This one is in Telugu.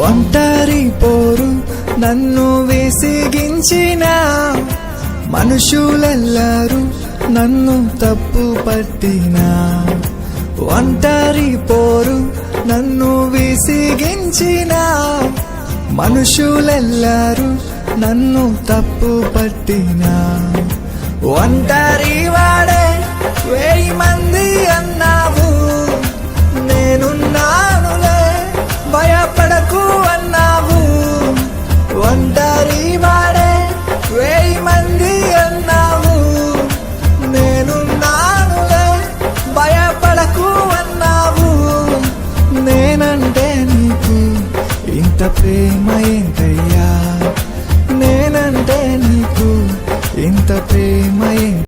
ఒంటరి పోరు నన్ను విసిగించిన మనుషులెల్లరూ నన్ను తప్పు పట్టినా. ఒంటరి పోరు నన్ను విసిగించిన మనుషులెల్లరూ నన్ను తప్పు పట్టినా. ఒంటరి వాడే 1000 మంది అన్నావు, నేనున్నానులే భయపడకు అన్నావు. ఒంటరి వాడే 1000 మంది అన్నావు, నేనున్నానులే భయపడకు అన్నావు. నేనంటే నీకు ఇంత ప్రేమ ఏంటయ్యా, నేనంటే నీకు ఇంత ప్రేమ